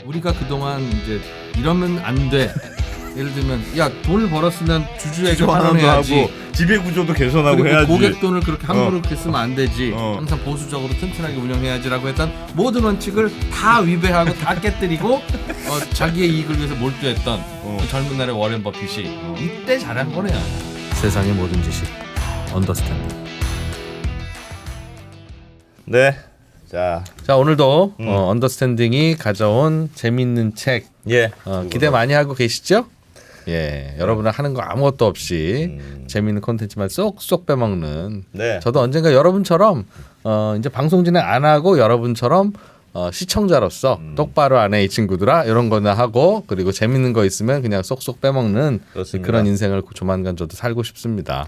우리가 그동안 이제 이러면 안 돼. 예를 들면 야 돈을 벌었으면 주주에게 환원해야지. 하고 지배 구조도 개선하고 그리고 해야지. 고객 돈을 그렇게 함부로 이렇게 쓰면 안 되지. 항상 보수적으로 튼튼하게 운영해야지라고 했던 모든 원칙을 다 위배하고 다 깨뜨리고 자기의 이익을 위해서 몰두했던 그 젊은 날의 워렌 버핏이 이때 잘한 거네요. 세상의 모든 지식 언더스탠딩. 네. 자 오늘도 언더스탠딩이 가져온 재미있는 책 예. 기대 많이 하고 계시죠? 예, 여러분은 하는 거 아무것도 없이 재미있는 콘텐츠만 쏙쏙 빼먹는. 네. 저도 언젠가 여러분처럼 이제 방송 진행 안 하고 여러분처럼 시청자로서 똑바로 안 해 이 친구들아 이런 거나 하고 그리고 재밌는 거 있으면 그냥 쏙쏙 빼먹는 그렇습니다. 그런 인생을 조만간 저도 살고 싶습니다.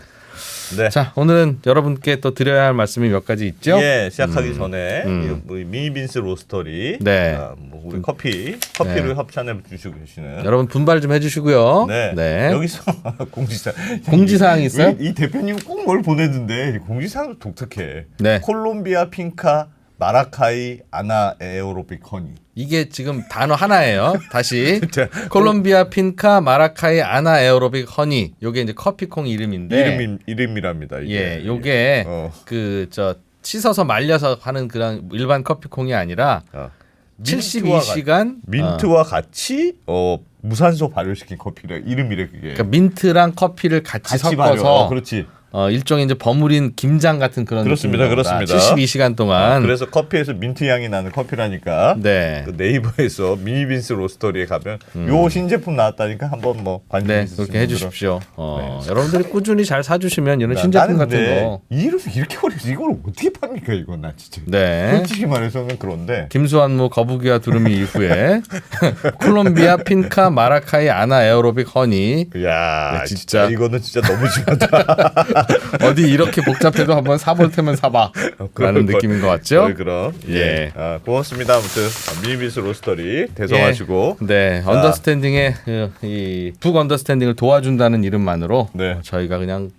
네. 자 오늘은 여러분께 또 드려야 할 말씀이 몇 가지 있죠? 예, 시작하기 전에 우리 미니빈스 로스터리, 네. 우리 커피를 협찬해 주시고 계시는 여러분 분발 좀 해주시고요. 네. 여기서 공지사항이 있어요? 이 대표님 꼭 뭘 보내던데 공지사항도 독특해. 네. 콜롬비아 핑카 마라카이 아나 에어로빅 허니. 이게 지금 단어 하나예요. 다시 자, 콜롬비아 핀카 마라카이 아나 에어로빅 허니. 요게 이제 커피콩 이름인데 이름이랍니다. 이게. 예, 요게 그 씻어서 말려서 하는 그런 일반 커피콩이 아니라 72시간 민트와 같이 무산소 발효시킨 커피래. 이름이래 그게. 그러니까 민트랑 커피를 같이 섞어서 발효. 그렇지. 일종의 이제 버무린 김장 같은 그런 그렇습니다. 느낌입니다. 그렇습니다. 72시간 동안. 그래서 커피에서 민트 향이 나는 커피라니까. 네. 그 네이버에서 미니빈스 로스터리에 가면 요 신제품 나왔다니까 한번 뭐 관심 네, 있으신 그렇게 해주십시오. 네. 여러분들이 꾸준히 잘 사주시면 이런 신제품 같은 거. 이름이 이렇게 어려서 이걸 어떻게 팝니까 이거 나 진짜. 네. 솔직히 말해서는 그런데. 김수환무 거북이와 두루미 이후에 콜롬비아 핀카 마라카이 아나 에어로빅 허니. 야, 네, 진짜 이거는 진짜 너무 심하다. 어디 이렇게 복잡해도 한번 사볼 테면 사봐 라는 느낌인 것 같죠? 그럼 예. 고맙습니다. 아무튼 미니빈스 로스터리 대성하시고 네, 언더스탠딩의 이 북 언더스탠딩을 도와준다는 이름만으로 네. 저희가 그냥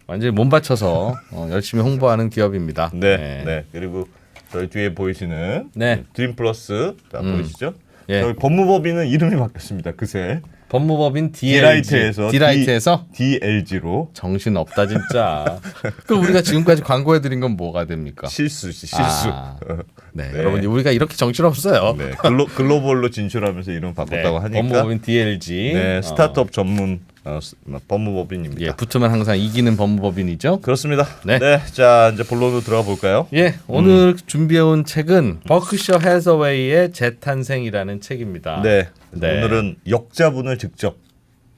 완전히 몸바쳐서 열심히 홍보하는 기업입니다. 네. 그리고 저희 뒤에 보이시는 네. 드림 플러스 보이시죠? 예. 저희 법무법인은 이름이 바뀌었습니다. 그새 법무법인 D라이트에서 DLG로 정신 없다 진짜. 그럼 우리가 지금까지 광고해드린 건 뭐가 됩니까? 실수. 네, 여러분 우리가 이렇게 정신 없어요. 네, 글로벌로 진출하면서 이름 바꿨다고 하니까 법무법인 DLG. 네, 스타트업 전문 법무법인입니다. 예, 붙으면 항상 이기는 법무법인이죠. 그렇습니다. 네. 자 이제 본론으로 들어가 볼까요? 예, 오늘 준비해온 책은 버크셔 해서웨이의 재탄생이라는 책입니다. 네. 네. 오늘은 역자분을 직접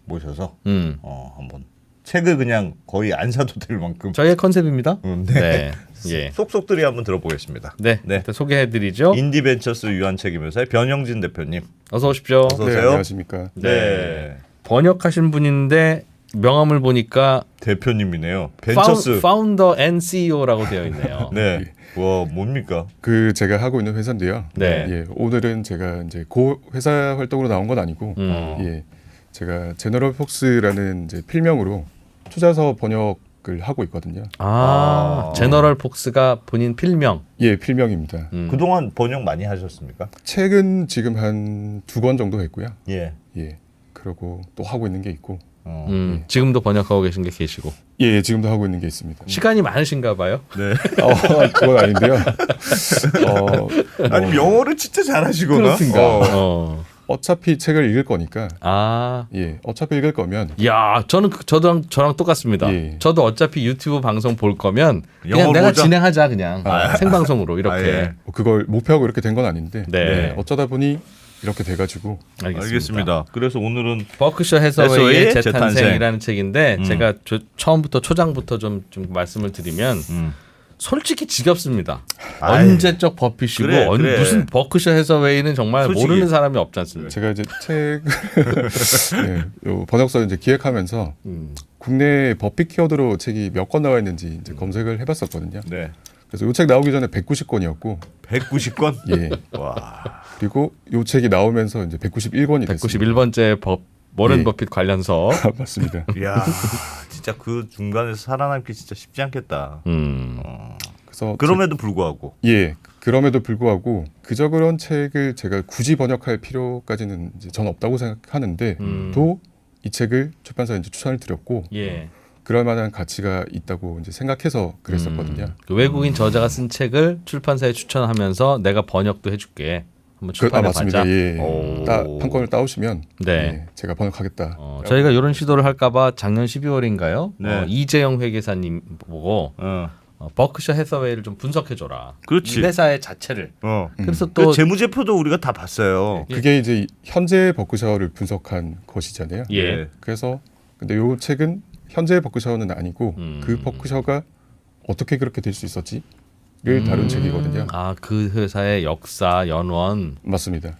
모셔서 한번 책을 그냥 거의 안 사도 될 만큼 저희의 컨셉입니다. 네. 예. 속속들이 한번 들어보겠습니다. 네. 일단 소개해드리죠. 인디벤처스 유한책임회사의 변영진 대표님. 어서 오십시오. 어서 오세요. 안녕하십니까. 네. 번역하신 분인데 명함을 보니까 대표님이네요. 벤처스 파운더 앤 CEO라고 되어 있네요. 네. 와 뭡니까? 그 제가 하고 있는 회사인데요. 네. 예, 오늘은 제가 이제 회사 활동으로 나온 건 아니고, 예, 제가 제너럴 폭스라는 이제 필명으로 투자서 번역을 하고 있거든요. 제너럴 폭스가 본인 필명. 예, 필명입니다. 그동안 번역 많이 하셨습니까? 책은 지금 한 2권 정도 했고요. 예. 예, 그리고 또 하고 있는 게 있고, 지금도 번역하고 계신 게 계시고. 예, 지금도 하고 있는 게 있습니다. 시간이 많으신가 봐요. 네. 그건 아닌데요. 아니 영어를 진짜 잘하시거나. 어차피 책을 읽을 거니까. 아. 예, 어차피 읽을 거면. 야, 저랑 똑같습니다. 예. 저도 어차피 유튜브 방송 볼 거면 그냥 영어로 내가 보자? 진행하자 그냥 생방송으로 이렇게. 예. 그걸 목표하고 이렇게 된 건 아닌데. 네. 예, 어쩌다 보니 이렇게 돼가지고. 알겠습니다. 그래서 오늘은 버크셔 해서웨이의 해서웨이의 재탄생. 재탄생이라는 책인데 제가 처음부터 초장부터 좀 말씀을 드리면 솔직히 지겹습니다. 언제적 버핏이고 그래. 무슨 버크셔 해서웨이는 정말 솔직히. 모르는 사람이 없지 않습니까? 제가 이제 책 네, 요 번역서 이제 기획하면서 국내 버핏 키워드로 책이 몇 권 나와 있는지 이제 검색을 해봤었거든요. 네. 그래서 요 책 나오기 전에 190권이었고, 190권. 예. 와. 그리고 요 책이 나오면서 이제 191권이 됐습니다. 191번째 워렌 예. 버핏 관련서. 맞습니다. 이야, 진짜 그 중간에서 살아남기 진짜 쉽지 않겠다. 그래서 그럼에도 불구하고. 예, 그럼에도 불구하고 그저 그런 책을 제가 굳이 번역할 필요까지는 이제 전 없다고 생각하는데 또 이 책을 출판사에 이제 추천을 드렸고 예. 그럴 만한 가치가 있다고 이제 생각해서 그랬었거든요. 그 외국인 저자가 쓴 책을 출판사에 추천하면서 내가 번역도 해줄게. 한번 출판해 맞습니다. 보자. 예. 오. 판권을 따오시면 네. 예, 제가 번역하겠다. 저희가 이런 시도를 할까봐 작년 12월인가요? 네. 이재영 회계사님 보고 버크셔 해서웨이를 좀 분석해줘라. 그렇지. 이 회사의 자체를. 그래서 그 또 재무제표도 우리가 다 봤어요. 그게 이제 현재 버크셔를 분석한 것이잖아요. 예. 그래서 근데 이 책은 현재 버크셔는 아니고 그 버크셔가 어떻게 그렇게 될 수 있었지를 다룬 책이거든요. 그 회사의 역사 연원. 맞습니다.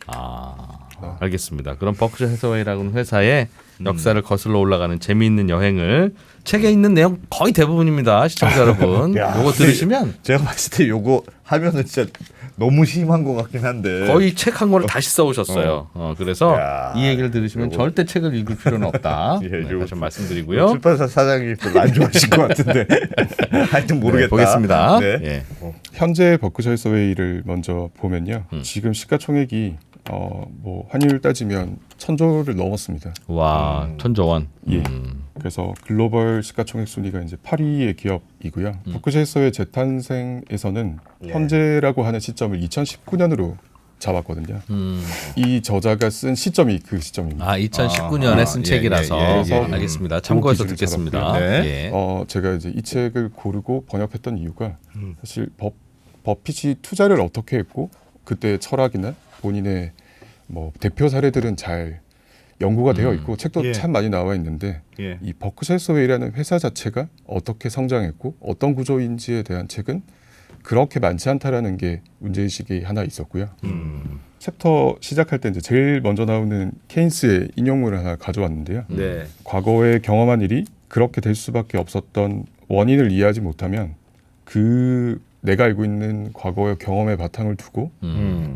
알겠습니다. 그럼 버크셔 해서웨이라는 회사의 역사를 거슬러 올라가는 재미있는 여행을 책에 있는 내용 거의 대부분입니다. 시청자 여러분. 야, 요거 들으시면 제가 봤을 때 요거 하면은 진짜 너무 심한 것 같긴 한데 거의 책 한 권을 다시 써오셨어요. 그래서 야, 이 얘기를 들으시면 절대 책을 읽을 필요는 없다. 예, 네, 요- 다시 말씀드리고요. 출판사 사장이 별로 안 좋아하실 것 같은데 하여튼 모르겠다. 네, 보겠습니다. 네. 예. 현재 버크셔 해서웨이를 먼저 보면요. 지금 시가총액이 뭐 환율 따지면 1,000조를 넘었습니다. 와, 천조원. 예. 그래서 글로벌 시가총액 순위가 이제 8위의 기업이고요. 버크셔 해서웨이 재탄생에서는 현재라고 하는 시점을 2019년으로 잡았거든요. 이 저자가 쓴 시점이 그 시점입니다. 2019년에 쓴 책이라서 예. 알겠습니다. 참고해서 기준을 듣겠습니다. 잡았고요. 네. 예. 제가 이제 이 책을 고르고 번역했던 이유가 사실 버핏이 투자를 어떻게 했고 그때 철학이나 본인의 뭐 대표 사례들은 잘 연구가 되어 있고 책도 예. 참 많이 나와 있는데 예. 이 버크셔 해서웨이라는 회사 자체가 어떻게 성장했고 어떤 구조인지에 대한 책은 그렇게 많지 않다라는 게 문제의식이 하나 있었고요. 챕터 시작할 때 이제 제일 먼저 나오는 케인스의 인용문을 하나 가져왔는데요. 네. 과거에 경험한 일이 그렇게 될 수밖에 없었던 원인을 이해하지 못하면 그 내가 알고 있는 과거의 경험의 바탕을 두고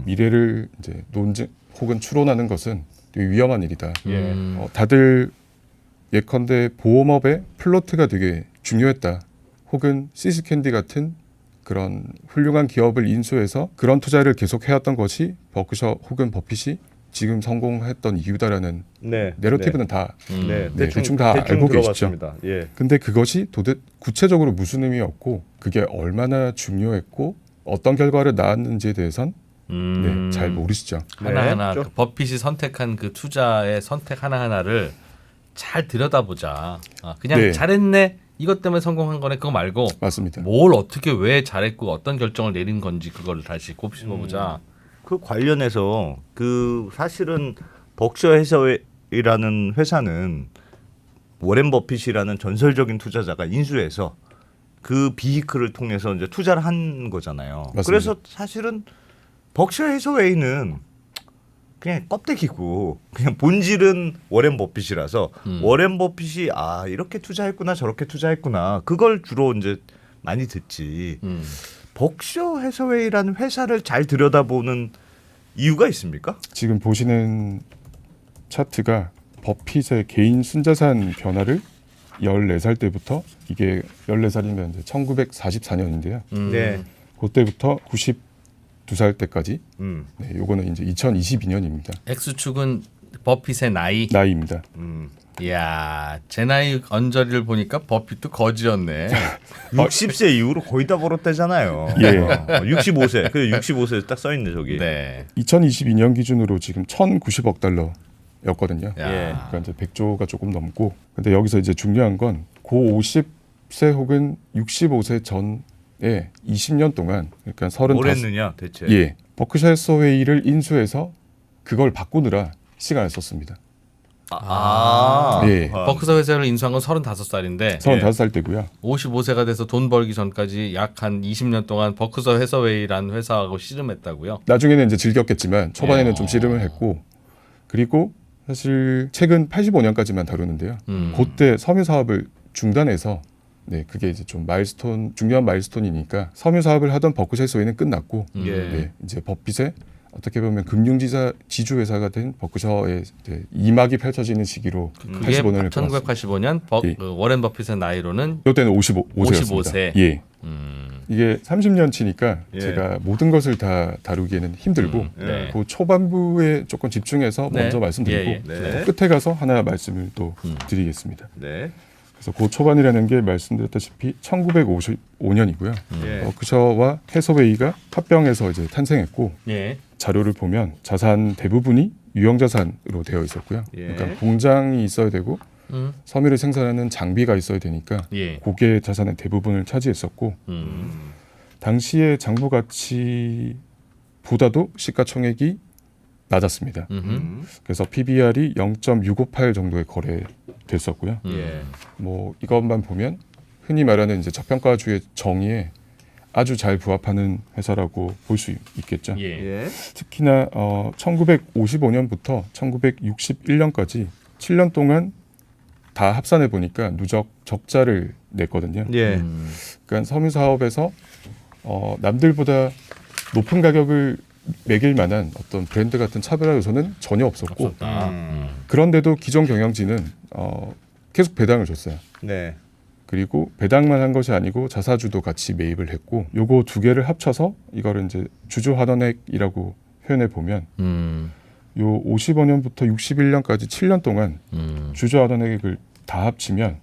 미래를 이제 논증 혹은 추론하는 것은 되게 위험한 일이다. 예. 다들 예컨대 보험업의 플로트가 되게 중요했다. 혹은 시스캔디 같은 그런 훌륭한 기업을 인수해서 그런 투자를 계속 해왔던 것이 버크셔 혹은 버핏이 지금 성공했던 이유다라는 네. 내러티브는 다 네. 대충 다 알고 계시죠. 들어봤습니다. 예. 근데 그것이 구체적으로 무슨 의미였고 그게 얼마나 중요했고 어떤 결과를 낳았는지에 대해선 잘 모르시죠. 하나하나 네. 그 버핏이 선택한 그 투자의 선택 하나하나를 잘 들여다보자. 그냥 네. 잘했네. 이것 때문에 성공한 거네. 그거 말고 맞습니다. 뭘 어떻게 왜 잘했고 어떤 결정을 내린 건지 그걸 다시 곱씹어보자. 그 관련해서 그 사실은 버크셔 해서웨이라는 회사는 워렌 버핏이라는 전설적인 투자자가 인수해서 그 비이클을 통해서 이제 투자를 한 거잖아요. 맞습니다. 그래서 사실은 버크셔 해서웨이는 그냥 껍데기고 그냥 본질은 워렌 버핏이라서 워렌 버핏이 이렇게 투자했구나 저렇게 투자했구나 그걸 주로 이제 많이 듣지. 버크셔 해서웨이라는 회사를 잘 들여다보는 이유가 있습니까? 지금 보시는 차트가 버핏의 개인 순자산 변화를 14살 때부터 이게 14살이면 이제 1944년인데요. 네. 그때부터 92살 때까지 네. 요거는 이제 2022년입니다. X축은 버핏의 나이. 나이입니다. 이야, 제 나이 언저리를 보니까 버핏도 거지였네. 60세 이후로 거의 다 벌었대잖아요. 예. 65세. 그 65세 딱 써 있네 저기. 네. 2022년 기준으로 지금 1,090억 달러였거든요. 야. 그러니까 이제 100조가 조금 넘고. 근데 여기서 이제 중요한 건 고 50세 혹은 65세 전에 20년 동안 그러니까 35. 뭘 했느냐 대체? 예. 버크셔 해서웨이를 인수해서 그걸 바꾸느라 시간을 썼습니다. 예. 버크셔 회사를 인수한 건 35살인데 35살 때고요. 55세가 돼서 돈 벌기 전까지 약 한 20년 동안 버크셔 해서웨이라는 회사하고 씨름했다고요? 나중에는 이제 즐겼겠지만 초반에는 좀 씨름을 했고 그리고 사실 최근 85년까지만 다루는데요. 그때 섬유 사업을 중단해서 그게 이제 좀 중요한 마일스톤이니까 섬유 사업을 하던 버크셔 해서웨이는 끝났고 이제 버핏의 어떻게 보면 금융지사 지주 회사가 된 버크셔의 이제 이막이 펼쳐지는 시기로 그게 85년을 1985년 예. 그 워렌 버핏의 나이로는 이때는 55세였습니다. 55세. 예. 이게 30년 치니까 예. 제가 모든 것을 다 다루기에는 힘들고 네. 그 초반부에 조금 집중해서 네. 먼저 말씀드리고 예, 예. 네. 끝에 가서 하나 말씀을 또 드리겠습니다. 네. 그래서 그 초반이라는 게 말씀드렸다시피 1955년이고요. 예. 버크셔와 해서웨이가 합병해서 이제 탄생했고 예. 자료를 보면 자산 대부분이 유형 자산으로 되어 있었고요. 예. 그러니까 공장이 있어야 되고 음. 섬유를 생산하는 장비가 있어야 되니까 예. 그게 자산의 대부분을 차지했었고 당시의 장부 가치보다도 시가총액이 낮았습니다. 음흠. 그래서 PBR이 0.658 정도에 거래됐었고요. 예. 뭐 이것만 보면 흔히 말하는 이제 저평가주의 정의에 아주 잘 부합하는 회사라고 볼 수 있겠죠. 예. 예. 특히나 1955년부터 1961년까지 7년 동안 다 합산해 보니까 누적 적자를 냈거든요. 예. 그러니까 섬유 사업에서 남들보다 높은 가격을 매길 만한 어떤 브랜드 같은 차별화 요소는 전혀 없었고 없었다. 그런데도 기존 경영진은 계속 배당을 줬어요. 네. 그리고 배당만 한 것이 아니고 자사주도 같이 매입을 했고 요거 두 개를 합쳐서 이거를 이제 주주 환원액이라고 표현해 보면 요 55년부터 61년까지 7년 동안 주주 환원액을 다 합치면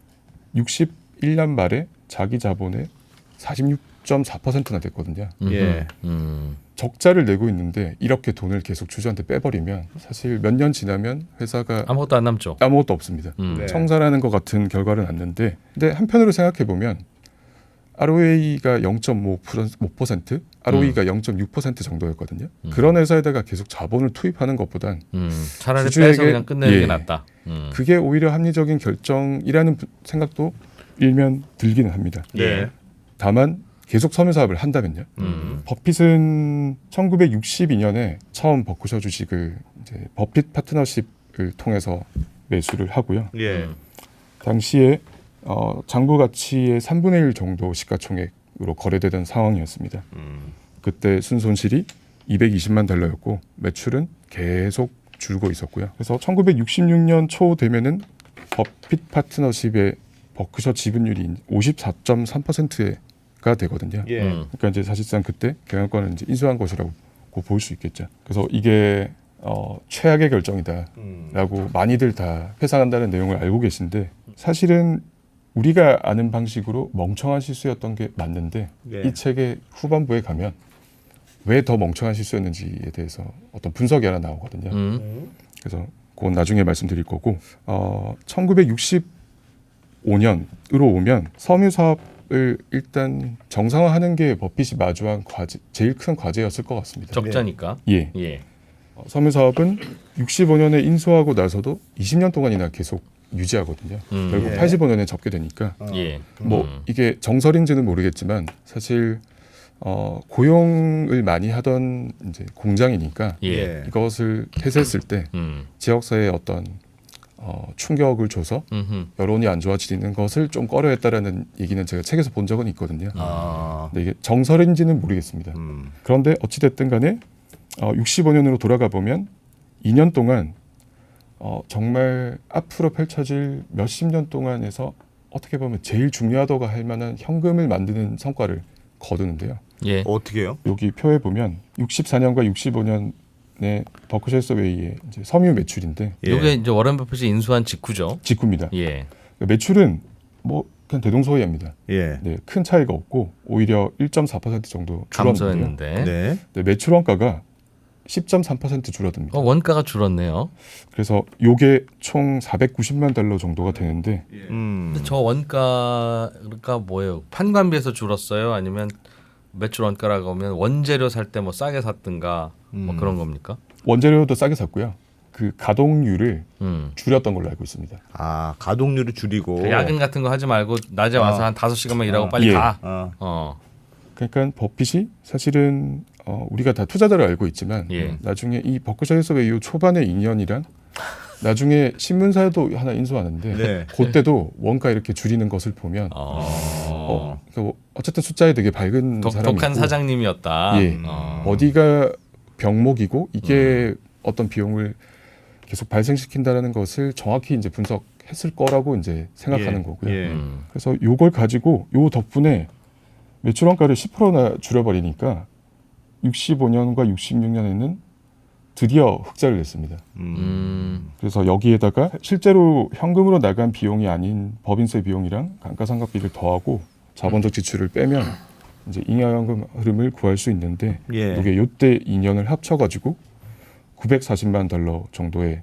61년 말에 자기 자본의 46.4%나 됐거든요. 예. 적자를 내고 있는데 이렇게 돈을 계속 주주한테 빼버리면 사실 몇 년 지나면 회사가 아무것도 안 남죠. 아무것도 없습니다. 네. 청산하는 것 같은 결과를 낳는데 근데 한편으로 생각해 보면 ROA가 0.5%, ROE가 0.6% 정도였거든요. 그런 회사에다가 계속 자본을 투입하는 것보단 차라리 주주에게- 빼서 그냥 끝내는 예. 게 낫다. 그게 오히려 합리적인 결정이라는 생각도 일면 들기는 합니다. 네. 다만 계속 섬유 사업을 한다면요. 버핏은 1962년에 처음 버크셔 주식을 이제 버핏 파트너십을 통해서 매수를 하고요. 예. 당시에 장부 가치의 3분의 1 정도 시가총액으로 거래되던 상황이었습니다. 그때 순손실이 220만 달러였고 매출은 계속 줄고 있었고요. 그래서 1966년 초 되면은 버핏 파트너십의 버크셔 지분율이 54.3%가 되거든요. 예. 그러니까 이제 사실상 그때 경영권을 이제 인수한 것이라고 볼 수 있겠죠. 그래서 이게 최악의 결정이다라고 많이들 다 회상한다는 내용을 알고 계신데 사실은 우리가 아는 방식으로 멍청한 실수였던 게 맞는데 예. 이 책의 후반부에 가면 왜 더 멍청한 실수였는지에 대해서 어떤 분석이 하나 나오거든요. 그래서 그건 나중에 말씀드릴 거고 1965년으로 오면 섬유 사업을 일단 정상화하는 게 버핏이 마주한 과제, 제일 큰 과제였을 것 같습니다. 적자니까. 예. 예. 섬유 사업은 65년에 인수하고 나서도 20년 동안이나 계속 유지하거든요. 결국 예. 85년에 접게 되니까 예. 뭐 이게 정설인지는 모르겠지만 사실 고용을 많이 하던 이제 공장이니까 예. 이것을 폐쇄했을 때 지역사회에 어떤 충격을 줘서 여론이 안 좋아지는 것을 좀 꺼려했다라는 얘기는 제가 책에서 본 적은 있거든요. 아. 근데 이게 정설인지는 모르겠습니다. 그런데 어찌됐든 간에 65년으로 돌아가 보면 2년 동안 정말 앞으로 펼쳐질 몇십 년 동안에서 어떻게 보면 제일 중요하다고 할 만한 현금을 만드는 성과를 거두는데요. 예. 어떻게요? 여기 표에 보면 64년과 65년의 버크셔 해서웨이의 이제 섬유 매출인데 예. 이게 이제 워렌 버핏이 인수한 직후죠. 직후입니다. 예. 매출은 뭐 그냥 대동소이합니다. 예. 네, 큰 차이가 없고 오히려 1.4% 정도 줄었는데요. 감소했는데. 네. 네, 매출 원가가 10.3% 줄어듭니다. 원가가 줄었네요. 그래서 요게 총 490만 달러 정도가 되는데 근데 저 원가가 뭐예요? 판관비에서 줄었어요? 아니면 매출 원가라고 하면 원재료 살 때 뭐 싸게 샀든가 뭐 그런 겁니까? 원재료도 싸게 샀고요. 그 가동률을 줄였던 걸로 알고 있습니다. 아, 가동률을 줄이고. 그 야근 같은 거 하지 말고 낮에 와서 한 5시간만 일하고 빨리 예. 가. 그러니까 버핏이 사실은 우리가 다 투자자를 알고 있지만 예. 나중에 이 버크셔 해서웨이 요 초반의 2년이랑 나중에 신문사도 하나 인수하는데 네. 그때도 원가 이렇게 줄이는 것을 보면 그러니까 어쨌든 숫자에 되게 밝은 사람이고 독한 사장님이었다. 예. 어디가 병목이고 이게 어떤 비용을 계속 발생시킨다라는 것을 정확히 이제 분석했을 거라고 이제 생각하는 예. 거고요. 예. 그래서 요걸 가지고 요 덕분에 매출 원가를 10%나 줄여버리니까 65년과 66년에는 드디어 흑자를 냈습니다. 그래서 여기에다가 실제로 현금으로 나간 비용이 아닌 법인세 비용이랑 감가상각비를 더하고 자본적 지출을 빼면 이제 잉여현금 흐름을 구할 수 있는데 예. 이게 요때 2년을 합쳐가지고 940만 달러 정도의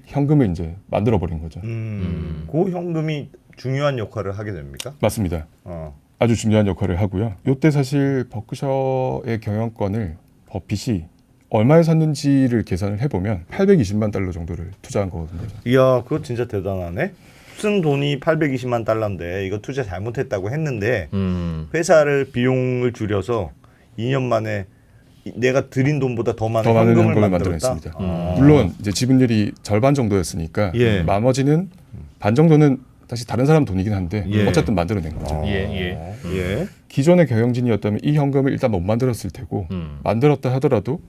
현금을 이제 만들어 버린 거죠. 그 현금이 중요한 역할을 하게 됩니까? 맞습니다. 어. 아주 중요한 역할을 하고요. 요때 사실 버크셔의 경영권을 버핏이 얼마에 샀는지를 계산을 해보면 820만 달러 정도를 투자한 거거든요. 이야, 그거 진짜 대단하네. 쓴 돈이 820만 달러인데 이거 투자 잘못했다고 했는데 회사를 비용을 줄여서 2년 만에 내가 들인 돈보다 더 많은 현금을 현금을 만들었다. 만들어냈습니다. 물론 이제 지분율이 절반 정도였으니까 예. 나머지는 반 정도는 다시 다른 사람 돈이긴 한데 예. 어쨌든 만들어낸 거죠. 예. 기존의 경영진이었다면 이 현금을 일단 못 만들었을 테고 만들었다 하더라도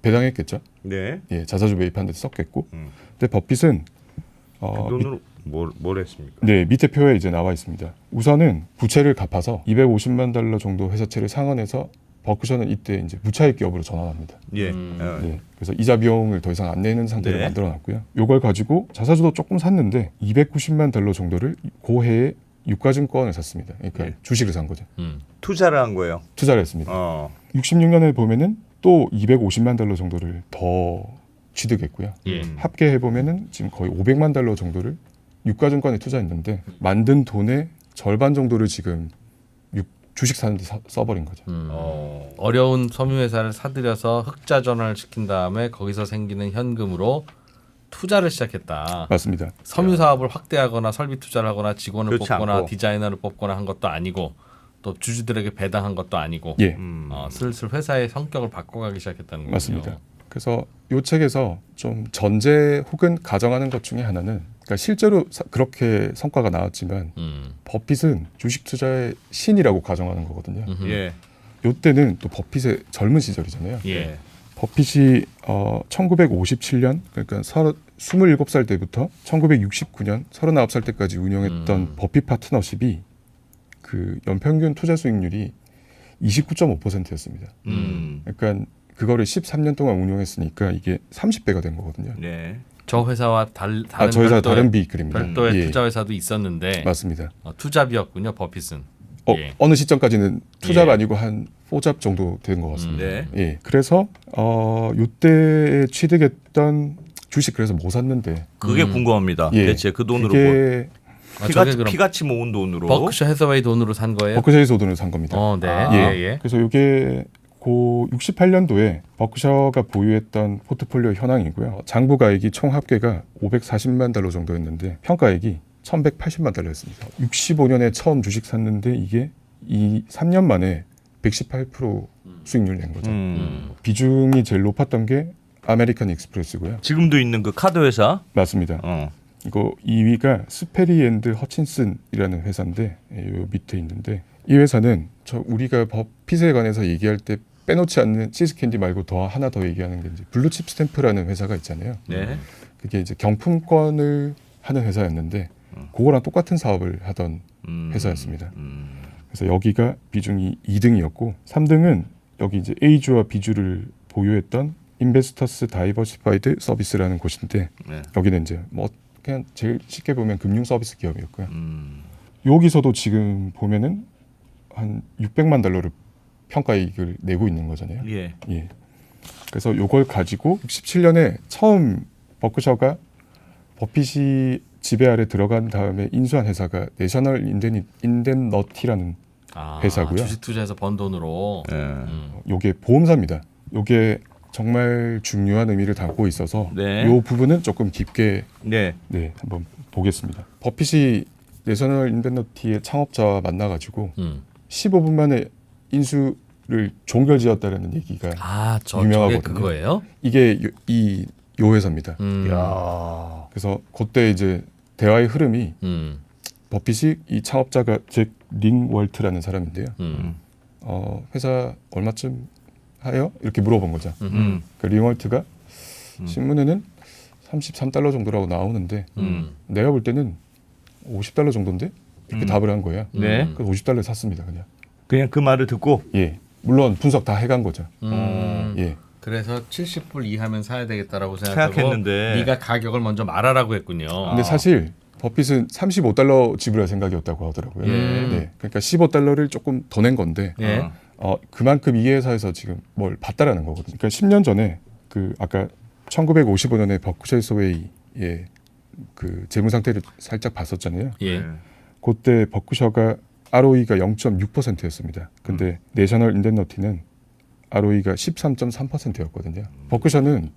배당했겠죠. 네. 예, 자사주 매입한 데 썼겠고. 음. 근데 버핏은 그 돈으로 뭘 했습니까? 네, 밑에 표에 이제 나와 있습니다. 우선은 부채를 갚아서 250만 달러 정도 회사채를 상환해서 버크셔는 이때 이제 무차익 기업으로 전환합니다. 예. 네, 그래서 이자 비용을 더 이상 안 내는 상태를 네. 만들어놨고요. 이걸 가지고 자사주도 조금 샀는데 290만 달러 정도를 고해에 유가증권을 샀습니다. 그러니까 예. 주식을 산 거죠. 투자를 한 거예요. 투자를 했습니다. 66년에 보면은 또 250만 달러 정도를 더 취득했고요. 예. 합계해 보면은 지금 거의 500만 달러 정도를 유가증권에 투자했는데 만든 돈의 절반 정도를 지금 주식 사는데 써버린 거죠. 어려운 섬유회사를 사들여서 흑자 전환을 시킨 다음에 거기서 생기는 현금으로 투자를 시작했다. 맞습니다. 섬유 사업을 확대하거나 설비 투자를 하거나 직원을 그렇지 뽑거나 않고. 디자이너를 뽑거나 한 것도 아니고 또 주주들에게 배당한 것도 아니고 예, 슬슬 회사의 성격을 바꿔가기 시작했다는 거죠. 맞습니다. 그래서 이 책에서 좀 전제 혹은 가정하는 것 중에 하나는 그러니까 실제로 그렇게 성과가 나왔지만 버핏은 주식 투자의 신이라고 가정하는 거거든요. 예. 이때는 또 버핏의 젊은 시절이잖아요. 예. 버핏이 1957년 그러니까 27살 때부터 1969년 39살 때까지 운영했던 버핏 파트너십이 그 연평균 투자 수익률이 29.5%였습니다. 그러니까 그거를 13년 동안 운영했으니까 이게 30배가 된 거거든요. 네. 저 회사와 다른 저 회사 다른 비글입니다. 별도의 예, 투자 회사도 있었는데 맞습니다. 투잡이었군요. 버핏은. 예. 어느 시점까지는 투잡 예. 아니고 한 4잡 정도 된 것 같습니다. 네. 예, 그래서 이때 취득했던 주식 그래서 못 샀는데 그게 궁금합니다. 예, 대체 그 돈으로 그게 저게 그럼 피같이 모은 돈으로 버크셔 해서웨이 돈으로 산 거예요? 버크셔에서 돈을 산 겁니다. 네. 예. 그래서 이게 고 68년도에 버크셔가 보유했던 포트폴리오 현황이고요. 장부가액이 총 합계가 540만 달러 정도였는데 평가액이 1,180만 달러였습니다. 65년에 처음 주식 샀는데 이게 3년 만에 118% 수익률 낸 거죠. 비중이 제일 높았던 게 아메리칸 익스프레스고요. 지금도 있는 그 카드 회사. 맞습니다. 이거 2위가 스페리 앤드 허친슨이라는 회사인데 요 밑에 있는데 이 회사는 우리가 버핏에 관해서 얘기할 때 빼놓지 않는 시스캔디 말고 하나 더 얘기하는 게 이제 블루칩 스탬프라는 회사가 있잖아요. 네. 그게 이제 경품권을 하는 회사였는데 그거랑 똑같은 사업을 하던 회사였습니다. 그래서 여기가 비중이 2등이었고 3등은 여기 이제 A주와 B주를 보유했던 인베스터스 다이버시파이드 서비스라는 곳인데 네. 여기는 이제 뭐 그냥 제일 쉽게 보면 금융 서비스 기업이었고요. 여기서도 지금 보면은 한 600만 달러를 평가이익을 내고 있는 거잖아요. 예. 예. 그래서 이걸 가지고 67년에 처음 버크셔가 버핏이 지배 아래 들어간 다음에 인수한 회사가 내셔널 인덴너티라는 회사고요. 주식 투자해서 번 돈으로. 요게 보험사입니다. 요게 정말 중요한 의미를 담고 있어서 네. 요 부분은 조금 깊게 네. 한번 보겠습니다. 버핏이 내셔널 인덴너티의 창업자와 만나가지고 15분 만에 인수를 종결지었다라는 얘기가 저게 유명하거든요. 그거예요? 이게 요 회사입니다. 야. 그래서 그때 이제 대화의 흐름이 버핏이 이 창업자가 잭 링월트라는 사람인데요. 회사 얼마쯤 해요? 이렇게 물어본 거죠. 그 링월트가 신문에는 33달러 정도라고 나오는데 내가 볼 때는 50달러 정도인데 이렇게 답을 한 거예요. 네. 그래서 50달러에 샀습니다, 그냥. 그냥 그 말을 듣고 예, 물론 분석 다 해간 거죠. 예. 그래서 70불 이하면 사야 되겠다라고 생각하고 생각했는데. 네가 가격을 먼저 말하라고 했군요. 근데 사실 버핏은 $35 지불할 생각이었다고 하더라고요. 네. 그러니까 $15를 조금 더 낸 건데 예. 그만큼 이 회사에서 지금 뭘 봤다라는 거거든요. 그러니까 10년 전에 그 아까 1955년에 버크셔 해서웨이의 그 재무 상태를 살짝 봤었잖아요. 예. 그때 버크셔가 ROE가 0.6%였습니다. 근데 내셔널 인덴너티는 ROE가 13.3%였거든요. 버크셔는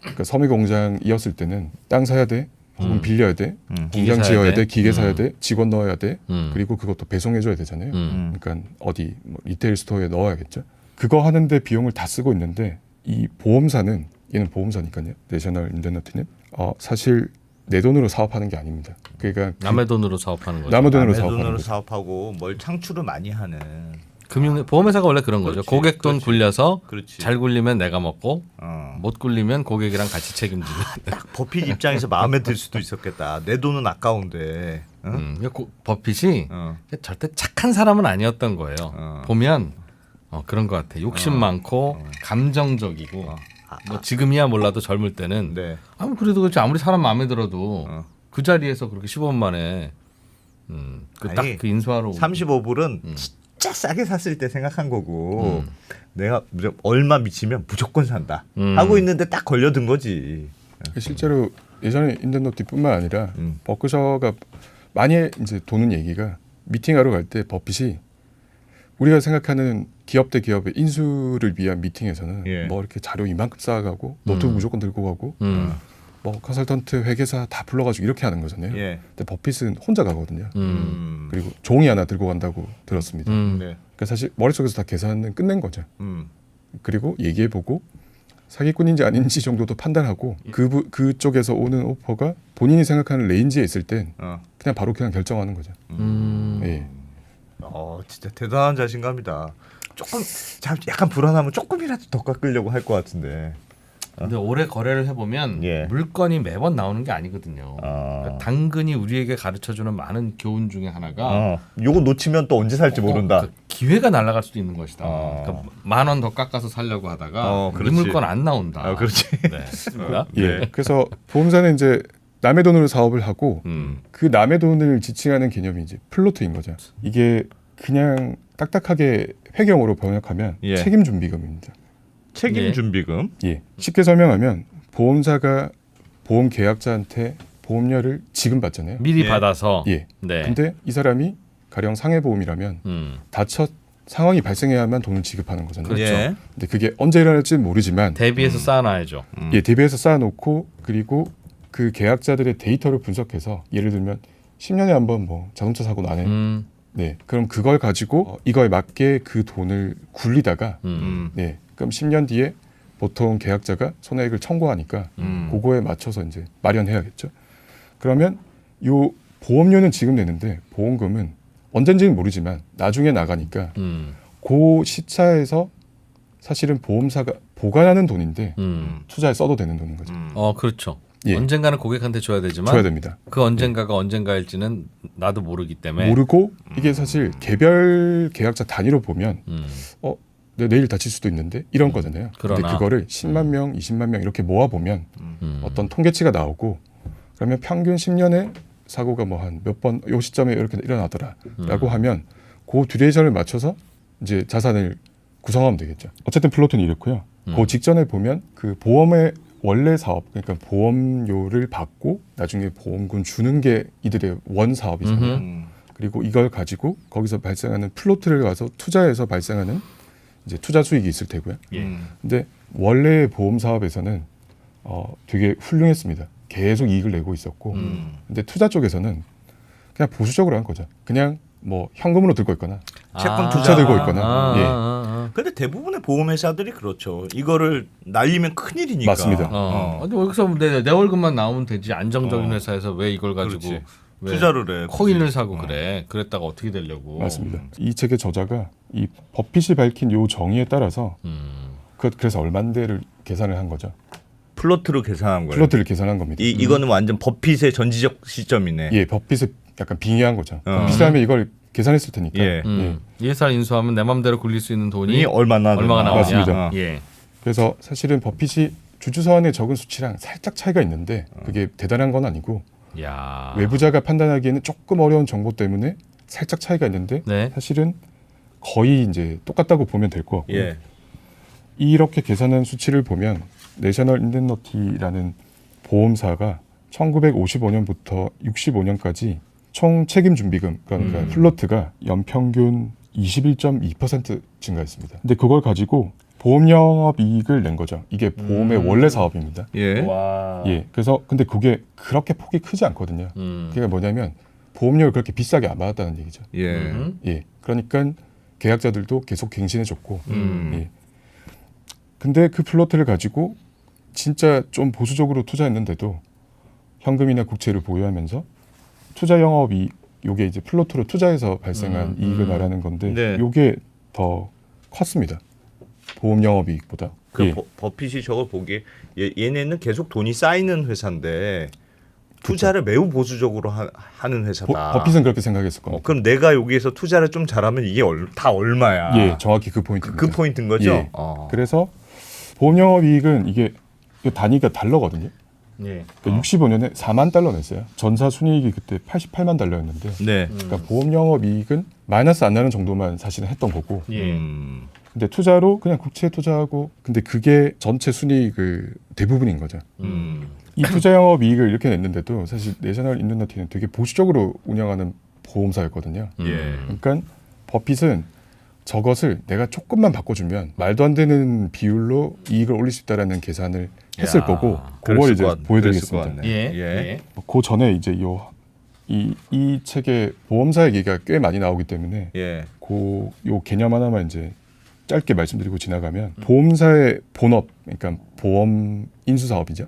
그러니까 섬유 공장이었을 때는 땅 사야 돼, 혹은 빌려야 돼, 기계 공장 사야 지어야 돼. 돼, 기계 사야 돼, 직원 넣어야 돼, 음. 그리고 그것도 배송해줘야 되잖아요. 그러니까 어디 뭐 리테일 스토어에 넣어야겠죠. 그거 하는데 비용을 다 쓰고 있는데 이 보험사는 얘는 보험사니까요. 내셔널 인덴너티는 사실 내 돈으로 사업하는 게 아닙니다. 그러니까 남의 돈으로 사업하는 거죠. 남의 돈으로 남의 사업하는 돈으로 거죠. 사업하고 뭘 창출을 많이 하는. 보험회사가 원래 그런 거죠. 그렇지, 고객 돈 그렇지. 굴려서 그렇지. 잘 굴리면 내가 먹고 어. 못 굴리면 고객이랑 같이 책임지는. 딱 버핏 입장에서 마음에 들 수도 있었겠다. 내 돈은 아까운데. 응? 버핏이 어. 절대 착한 사람은 아니었던 거예요. 어. 보면 그런 것 같아. 욕심 많고 감정적이고. 뭐 지금이야 몰라도 젊을 때는 네. 그래도 그렇지 아무리 사람 마음에 들어도 어. 그 자리에서 그렇게 15분 만에 딱 아니, 그 인수하러 35불은 진짜 싸게 샀을 때 생각한 거고 내가 얼마 미치면 무조건 산다 하고 있는데 딱 걸려든 거지. 실제로 예전에 인덴너티뿐만 아니라 버크셔가 많이 이제 도는 얘기가 미팅하러 갈 때 버핏이 우리가 생각하는 기업 대 기업의 인수를 위한 미팅에서는 예. 뭐 이렇게 자료 이만큼 쌓아가고 노트북 무조건 들고 가고 뭐 컨설턴트 회계사 다 불러가지고 이렇게 하는 거잖아요. 예. 근데 버핏은 혼자 가거든요. 음. 그리고 종이 하나 들고 간다고 들었습니다. 네. 그러니까 사실 머릿속에서 다 계산은 끝낸 거죠. 그리고 얘기해보고 사기꾼인지 아닌지 정도도 판단하고 그쪽에서 오는 오퍼가 본인이 생각하는 레인지에 있을 땐 그냥 바로 그냥 결정하는 거죠. 예. 진짜 대단한 자신감이다. 조금 약간 불안하면 조금이라도 더 깎으려고 할 것 같은데. 근데 올해 거래를 해보면 예. 물건이 매번 나오는 게 아니거든요. 그러니까 당근이 우리에게 가르쳐주는 많은 교훈 중에 하나가 요거 놓치면 또 언제 살지 모른다. 그 기회가 날아갈 수도 있는 것이다. 그러니까 $10,000 더 깎아서 살려고 하다가 이 그렇지. 물건 안 나온다. 그렇지. 네. 그러니까 예. 그래서 보험사는 이제 남의 돈으로 사업을 하고 그 남의 돈을 지칭하는 개념이 이제 플로트인 거죠. 이게 그냥 딱딱하게 회경으로 번역하면 예. 책임 준비금입니다. 책임 예. 준비금. 예. 쉽게 설명하면 보험사가 보험 계약자한테 보험료를 지금 받잖아요. 미리 예. 받아서. 예. 네. 근데 이 사람이 가령 상해보험이라면 다쳐 상황이 발생해야만 돈을 지급하는 거잖아요. 그렇죠. 예. 근데 그게 언제 일어날지는 모르지만 대비해서 쌓아놔야죠. 예, 대비해서 쌓아놓고 그리고 그 계약자들의 데이터를 분석해서 예를 들면 10년에 한 번 뭐 자동차 사고 나네. 네, 그럼 그걸 가지고 이거에 맞게 그 돈을 굴리다가 네, 그럼 10년 뒤에 보통 계약자가 손해액을 청구하니까 그거에 맞춰서 이제 마련해야겠죠. 그러면 요 보험료는 지금 내는데 보험금은 언젠지는 모르지만 나중에 나가니까 그 시차에서 사실은 보험사가 보관하는 돈인데 투자에 써도 되는 돈인 거죠. 그렇죠. 예. 언젠가는 고객한테 줘야 되지만 줘야 됩니다. 그 언젠가가 언젠가일지는 나도 모르기 때문에 모르고 이게 사실 개별 계약자 단위로 보면 내일 다칠 수도 있는데 이런 거잖아요. 근데 그러나. 그거를 10만 명, 20만 명 이렇게 모아 보면 어떤 통계치가 나오고 그러면 평균 10년에 사고가 뭐 한 몇 번 요 시점에 이렇게 일어나더라라고 하면 그 듀레이션을 맞춰서 이제 자산을 구성하면 되겠죠. 어쨌든 플로트는 이렇고요. 그 직전에 보면 그 보험의 원래 사업, 그러니까 보험료를 받고 나중에 보험금 주는 게 이들의 원 사업이잖아요. 그리고 이걸 가지고 거기서 발생하는 플로트를 가서 투자해서 발생하는 이제 투자 수익이 있을 테고요. 근데 원래 보험 사업에서는 되게 훌륭했습니다. 계속 이익을 내고 있었고, 근데 투자 쪽에서는 그냥 보수적으로 한 거죠. 그냥 뭐 현금으로 들고 있거나 채권 투자 투자 들고 있거나. 근데 대부분의 보험회사들이 그렇죠. 이거를 날리면 큰일이니까. 맞습니다. 근데 여기서 내 월급만 나오면 되지 안정적인 회사에서 왜 이걸 가지고 그렇지. 왜 투자를 해. 코인을 사고 그래. 그랬다가 어떻게 되려고. 맞습니다. 이 책의 저자가 이 버핏이 밝힌 요 정의에 따라서 그래서 얼만대를 계산을 한 거죠. 플로트로 계산한 거예요. 플로트를 계산한 겁니다. 이거는 완전 버핏의 전지적 시점이네. 예, 버핏을 약간 빙의한 거죠. 버핏이 하면 이걸 계산했을 테니까. 예. 이 회사를 인수하면 내 맘대로 굴릴 수 있는 돈이 얼마나 나오냐. 맞습니다. 예. 그래서 사실은 버핏이 주주서한에 적은 수치랑 살짝 차이가 있는데 그게 대단한 건 아니고 야. 외부자가 판단하기에는 조금 어려운 정보 때문에 살짝 차이가 있는데 네. 사실은 거의 이제 똑같다고 보면 될 것 같고요. 예. 이렇게 계산한 수치를 보면 내셔널 인덴너티라는 보험사가 1955년부터 65년까지 총 책임 준비금 그러니까 플로트가 연평균 21.2% 증가했습니다. 근데 그걸 가지고 보험 영업 이익을 낸 거죠. 이게 보험의 원래 사업입니다. 예. 와. 예. 그래서 근데 그게 그렇게 폭이 크지 않거든요. 그게 뭐냐면 보험료를 그렇게 비싸게 안 받았다는 얘기죠. 예. 예. 그러니까 계약자들도 계속 갱신해줬고. 예. 근데 그 플로트를 가지고 진짜 좀 보수적으로 투자했는데도 현금이나 국채를 보유하면서 투자 영업이 요게 이제 플로트로 투자해서 발생한 이익을 말하는 건데 네. 요게 더 컸습니다. 보험 영업이익보다. 그 예. 버핏이 저걸 보기에 얘네는 계속 돈이 쌓이는 회사인데 투자를 매우 보수적으로 하는 회사다. 버핏은 그렇게 생각했을 겁니다. 그럼 내가 여기에서 투자를 좀 잘하면 이게 다 얼마야? 예, 정확히 그 포인트입니다. 그 포인트인 거죠? 예. 그래서 보험 영업이익은 이게 단위가 달러거든요. 예. 그러니까 65년에 4만 달러 냈어요. 전사 순이익이 그때 88만 달러였는데 네. 그러니까 보험 영업이익은 마이너스 안 나는 정도만 사실은 했던 거고 예. 근데 투자로 그냥 국채에 투자하고 근데 그게 전체 순이익을 대부분인 거죠. 이 투자 영업 이익을 이렇게 냈는데도 사실 내셔널 인덴너티는 되게 보수적으로 운영하는 보험사였거든요. 예. 그러니까 버핏은 저것을 내가 조금만 바꿔주면 말도 안 되는 비율로 이익을 올릴 수 있다라는 계산을 했을 야, 거고 그걸 이제 보여드리겠습니다. 예. 예. 그 전에 이제 이 책에 보험사 얘기가 꽤 많이 나오기 때문에 예. 요 개념 하나만 이제 짧게 말씀드리고 지나가면 보험사의 본업 그러니까 보험 인수 사업이죠.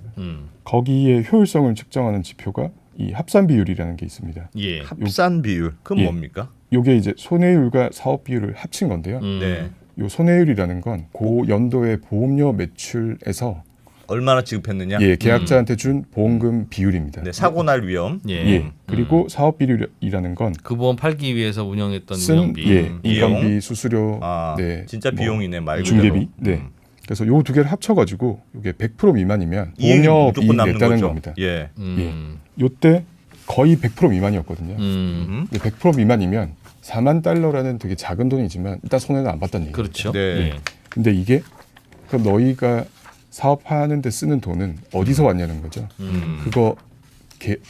거기에 효율성을 측정하는 지표가 이 합산 비율이라는 게 있습니다. 예. 합산 비율. 그건 예. 뭡니까? 요게 이제 손해율과 사업 비율을 합친 건데요. 네. 요 손해율이라는 건 그 연도의 보험료 매출에서 얼마나 지급했느냐? 예, 계약자한테 준 보험금 비율입니다. 네, 사고 날 위험. 예. 예. 그리고 사업 비율이라는 건 그 보험 팔기 위해서 운영했던 쓴 운영비. 비용. 인건비, 수수료, 네. 진짜 뭐 비용이네 말 그대로. 중개비. 네. 그래서 요 두 개를 합쳐가지고 이게 100% 미만이면 이익 보험료 무조건 이익 남는 냈다는 거죠. 겁니다. 예. 요때 거의 100% 미만이었거든요. 음. 100% 미만이면 4만 달러라는 되게 작은 돈이지만 일단 손해는 안 봤다는 얘기죠. 그렇죠. 네. 예. 근데 이게 그럼 너희가 사업하는 데 쓰는 돈은 어디서 왔냐는 거죠. 그거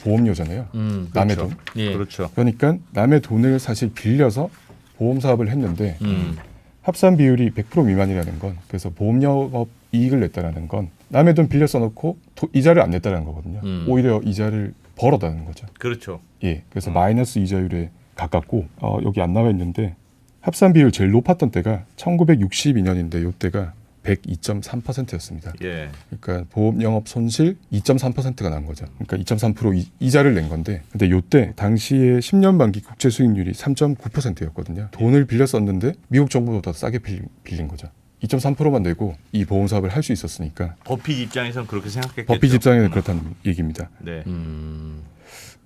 보험료잖아요. 남의 그렇죠. 돈. 예. 그렇죠. 그러니까 남의 돈을 사실 빌려서 보험 사업을 했는데 음. 합산 비율이 100% 미만이라는 건 그래서 보험료업 이익을 냈다라는 건 남의 돈 빌려 써놓고 이자를 안 냈다는 거거든요. 오히려 이자를 벌었다는 거죠. 그렇죠. 예, 그래서 마이너스 이자율에 가깝고 여기 안 나와 있는데 합산 비율 제일 높았던 때가 1962년인데 이때가 102.3%였습니다. 예. 그러니까 보험 영업 손실 2.3%가 난 거죠. 그러니까 2.3% 이자를 낸 건데, 근데 이때 당시에 10년 만기 국채 수익률이 3.9%였거든요. 돈을 빌려 썼는데 미국 정부보다 싸게 빌린 거죠. 2.3%만 내고 이 보험 사업을 할 수 있었으니까. 버핏 입장에서는 그렇게 생각했겠죠. 버핏 입장에는 그렇다는 얘기입니다. 네.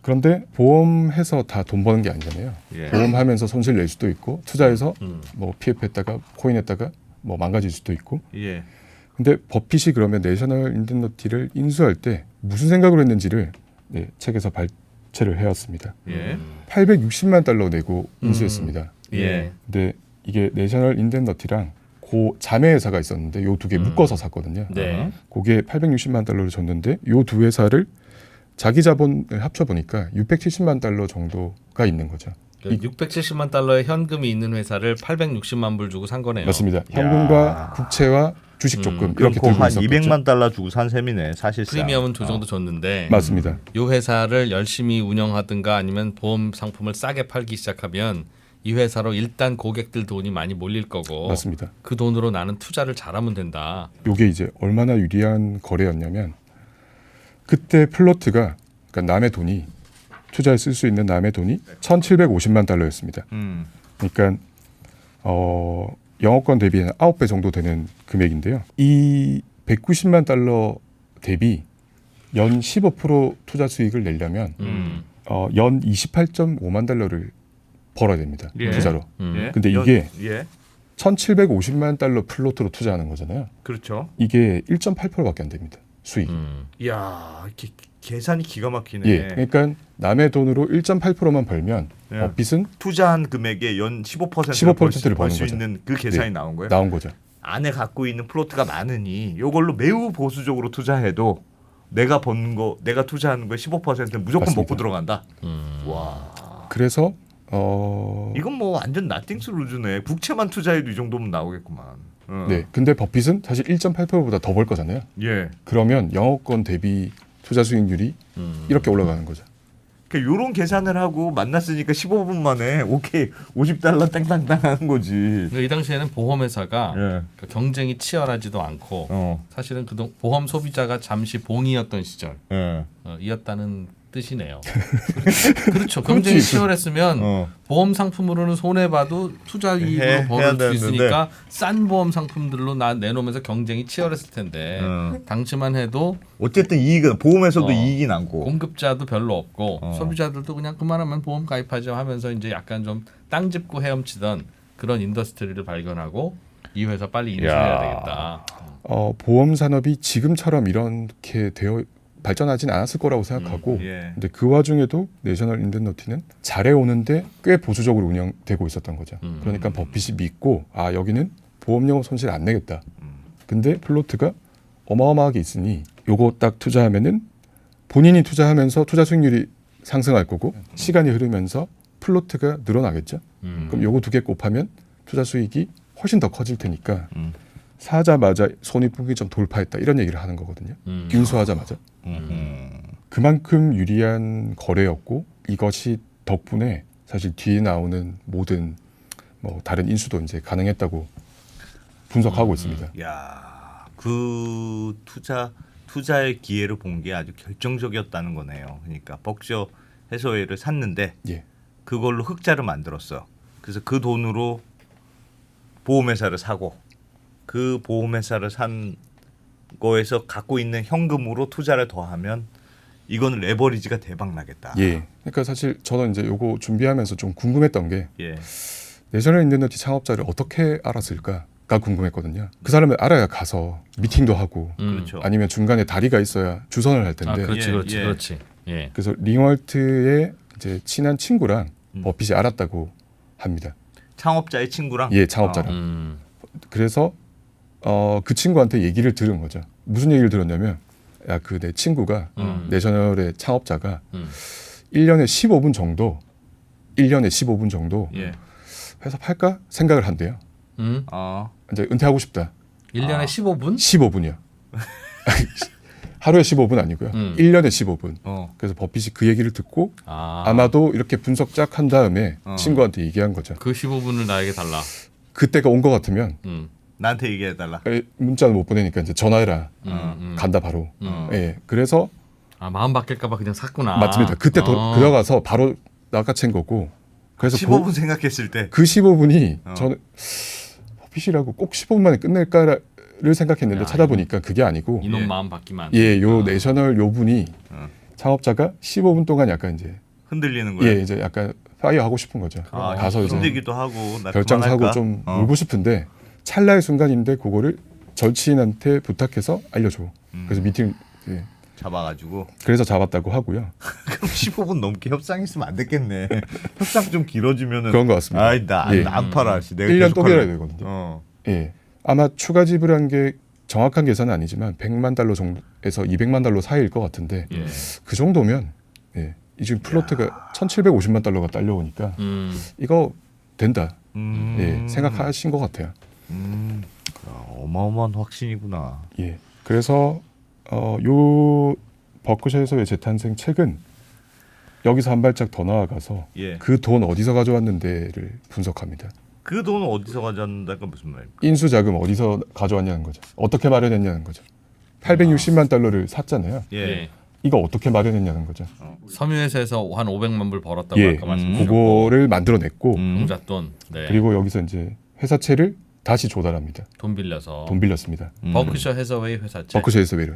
그런데 보험해서 다 돈 버는 게 아니잖아요. 예. 보험하면서 손실 낼 수도 있고 투자해서 뭐 PF했다가 코인했다가 뭐 망가질 수도 있고. 예. 근데 버핏이 그러면 내셔널 인덴너티를 인수할 때 무슨 생각으로 했는지를 책에서 발췌를 해왔습니다. 예. 860만 달러 내고 인수했습니다. 예. 근데 이게 내셔널 인덴너티랑 고 자매 회사가 있었는데 요 두 개 묶어서 샀거든요. 네. 그게 860만 달러를 줬는데 요 두 회사를 자기 자본을 합쳐 보니까 670만 달러 정도가 있는 거죠. 670만 달러의 현금이 있는 회사를 860만 불 주고 산 거네요. 맞습니다. 현금과 국채와 주식 조금 이렇게 그럼 들고 한 있었겠죠. 200만 달러 주고 산 셈이네 사실상. 프리미엄은 그 정도 줬는데 맞습니다. 이 회사를 열심히 운영하든가 아니면 보험 상품을 싸게 팔기 시작하면 이 회사로 일단 고객들 돈이 많이 몰릴 거고 맞습니다. 그 돈으로 나는 투자를 잘하면 된다. 요게 이제 얼마나 유리한 거래였냐면 그때 플로트가 그러니까 남의 돈이 투자에 쓸 수 있는 남의 돈이 1,750만 달러였습니다. 그러니까 영업권 대비 한 9배 정도 되는 금액인데요. 이 190만 달러 대비 연 15% 투자 수익을 내려면 연 28.5만 달러를 벌어야 됩니다. 예. 투자로. 예. 근데 이게 예. 1,750만 달러 플로트로 투자하는 거잖아요. 그렇죠. 이게 1.8%밖에 안 됩니다. 수익이. 이야, 계산이 기가 막히네. 예. 그러니까 남의 돈으로 1.8%만 벌면 예. 버핏은 투자한 금액의 연 15%를 15%를 벌 수 버는 거죠. 있는 그 계산이 네. 나온 거예요. 나온 거죠. 안에 갖고 있는 플로트가 많으니 이걸로 매우 보수적으로 투자해도 내가 번 거, 내가 투자하는 거에 15%는 무조건 맞습니다. 먹고 들어간다. 와, 그래서 이건 뭐 완전 나띵스 루즈네. 국채만 투자해도 이 정도면 나오겠구만. 네. 근데 버핏은 사실 1.8%보다 더 벌 거잖아요. 예. 그러면 영업권 대비 투자 수익률이 이렇게 올라가는 거죠. 그러니까 요런 계산을 하고 만났으니까 15분 만에 오케이 $50 땡땅땅 하는 거지. 그러니까 이 당시에는 보험회사가 예. 그러니까 경쟁이 치열하지도 않고 사실은 그동 보험 소비자가 잠시 봉이었던 시절 예. 이었다는 뜻이네요. 그렇죠. 경쟁이 치열했으면 보험 상품으로는 손해 봐도 투자 이익으로 벌을 수 있으니까 싼 보험 상품들로 내놓으면서 경쟁이 치열했을 텐데 당시만 해도 어쨌든 이익은 보험에서도 이익이 남고 공급자도 별로 없고 소비자들도 그냥 그만하면 보험 가입하죠 하면서 이제 약간 좀 땅 짚고 헤엄치던 그런 인더스트리를 발견하고 이 회사 빨리 인수해야 되겠다. 보험 산업이 지금처럼 이렇게 발전하진 않았을 거라고 생각하고 예. 근데 그 와중에도 내셔널 인덴너티는 잘해오는데 꽤 보수적으로 운영되고 있었던 거죠. 그러니까 버핏이 믿고 여기는 보험료금 손실 안 내겠다. 근데 플로트가 어마어마하게 있으니 요거 딱 투자하면은 본인이 투자하면서 투자 수익률이 상승할 거고 시간이 흐르면서 플로트가 늘어나겠죠. 그럼 요거 두 개 곱하면 투자 수익이 훨씬 더 커질 테니까 사자마자 손익분기점 돌파했다 이런 얘기를 하는 거거든요. 인수하자마자. 그만큼 유리한 거래였고 이것이 덕분에 사실 뒤에 나오는 모든 뭐 다른 인수도 이제 가능했다고 분석하고 있습니다. 야, 그 투자의 기회를 본 게 아주 결정적이었다는 거네요. 그러니까 벅셔 해서웨이를 샀는데 예. 그걸로 흑자를 만들었어. 그래서 그 돈으로 보험회사를 사고 그 보험회사를 산 거에서 갖고 있는 현금으로 투자를 더하면 이거는 레버리지가 대박 나겠다. 예. 그러니까 사실 저는 이제 요거 준비하면서 좀 궁금했던 게 예. 내셔널 인덴너티 창업자를 어떻게 알았을까가 궁금했거든요. 그 사람을 알아야 가서 미팅도 하고 그렇죠. 아니면 중간에 다리가 있어야 주선을 할 텐데. 그렇지. 예. 그래서 링월트의 이제 친한 친구랑 버핏이 알았다고 합니다. 창업자의 친구랑 예, 창업자랑. 그래서 그 친구한테 얘기를 들은 거죠. 무슨 얘기를 들었냐면 그 내 친구가 내셔널의 창업자가 1년에 15분 정도 예. 회사 팔까 생각을 한대요. 이제 은퇴하고 싶다. 1년에 15분? 15분이요. 하루에 15분 아니고요. 1년에 15분. 그래서 버핏이 그 얘기를 듣고 아마도 이렇게 분석 쫙 한 다음에 친구한테 얘기한 거죠. 그 15분을 나에게 달라. 그때가 온 것 같으면 나한테 얘기해달라. 문자는 못 보내니까 이제 전화해라. 간다 바로. 예. 그래서 마음 바뀔까봐 그냥 샀구나. 맞습니다. 그때 들어가서 바로 낚아챈 거고. 그래서 15분 생각했을 때 그 15분이 저는 버핏이라고 꼭 15분 만에 끝낼까를 생각했는데 찾아보니까 그게 아니고 이놈 마음 바뀌면 안 돼. 예, 요 내셔널 요 분이 창업자가 15분 동안 약간 이제 흔들리는 거예요. 예, 이제 약간 파이어 하고 싶은 거죠. 가서 이제 힘들기도 하고 나 별장 사고 그만할까? 좀 놀고 싶은데 찰나의 순간인데 그거를 절친한테 부탁해서 알려줘. 그래서 미팅 예. 잡아가지고 그래서 잡았다고 하고요. 그럼 15분 넘게 협상했으면 안 됐겠네. 협상 좀 길어지면은 그런 것 같습니다. 아이 나안 팔아. 씨. 내가 1년 계속 또 할래. 기다려야 되거든요. 예. 아마 추가 지불한 게 정확한 계산은 아니지만 100만 달러 정도에서 200만 달러 사이일 것 같은데 그 정도면 예. 이 지금 플로트가 1,750만 달러가 딸려오니까 이거 된다. 예. 생각하신 것 같아요. 어마어마한 확신이구나. 예. 그래서 요 버크셔에서의 재탄생 책은 여기서 한 발짝 더 나아가서 예. 그 돈 어디서 가져왔는데를 분석합니다. 그 돈은 어디서 가져왔는다가 무슨 말입니까? 인수 자금 어디서 가져왔냐는 거죠. 어떻게 마련했냐는 거죠. 860만 달러를 샀잖아요. 예. 이거 어떻게 마련했냐는 거죠. 섬유회사에서 한 500만 불 벌었다고 예. 아까 말씀드렸고 그거를 만들어냈고 공잣돈. 네. 그리고 여기서 이제 회사채를 다시 조달합니다. 돈 빌려서. 돈 빌렸습니다. 버크셔 해서웨이 회사채. 버크셔에서 외로.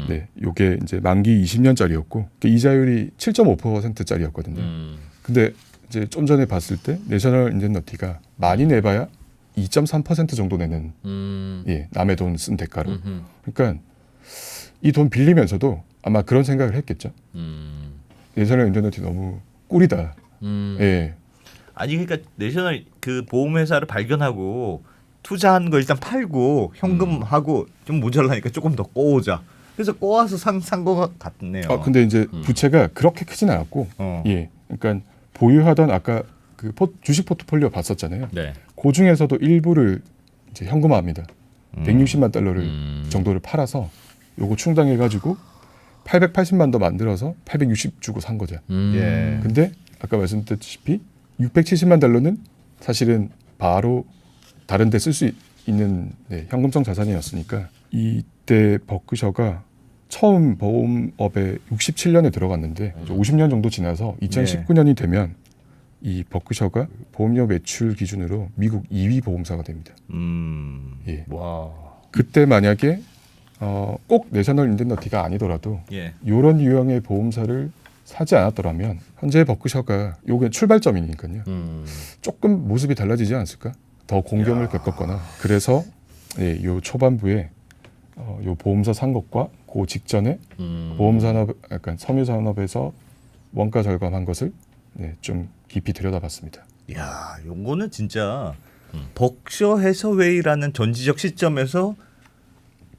네, 요게 이제 만기 20년짜리였고 이자율이 7.5%짜리였거든요. 근데 이제 좀 전에 봤을 때 내셔널 인덴너티가 많이 내봐야 2.3% 정도 내는 예, 남의 돈 쓴 대가로. 그러니까 이 돈 빌리면서도 아마 그런 생각을 했겠죠. 내셔널 인덴너티 너무 꿀이다. 예. 아니 그러니까 내셔널 그 보험회사를 발견하고 투자한 거 일단 팔고 현금하고 좀 모자라니까 조금 더 꼬우자. 그래서 꼬아서 산 거 같네요. 근데 이제 부채가 그렇게 크진 않았고, 예. 그러니까 보유하던 아까 그 주식 포트폴리오 봤었잖아요. 네. 그 중에서도 일부를 이제 현금화합니다. 160만 달러를 정도를 팔아서 요거 충당해가지고 880만 더 만들어서 860 주고 산 거죠. 예. 근데 아까 말씀드렸다시피 670만 달러는 사실은 바로 다른 데 쓸 수 있는 네, 현금성 자산이었으니까 이때 버크셔가 처음 보험업에 67년에 들어갔는데 50년 정도 지나서 2019년이 되면 이 버크셔가 보험료 매출 기준으로 미국 2위 보험사가 됩니다. 예. 와. 그때 만약에 꼭 내셔널 인덴너티가 아니더라도 예. 이런 유형의 보험사를 사지 않았더라면 현재 버크셔가 요게 출발점이니까요. 조금 모습이 달라지지 않았을까? 더 공경을 겪었거나 그래서 예, 요 초반부에 요 보험사 산 것과 그 직전에 보험산업 약간 섬유산업에서 원가 절감한 것을 네, 좀 깊이 들여다봤습니다. 야, 요거는 진짜 벅셔 해서웨이라는 전지적 시점에서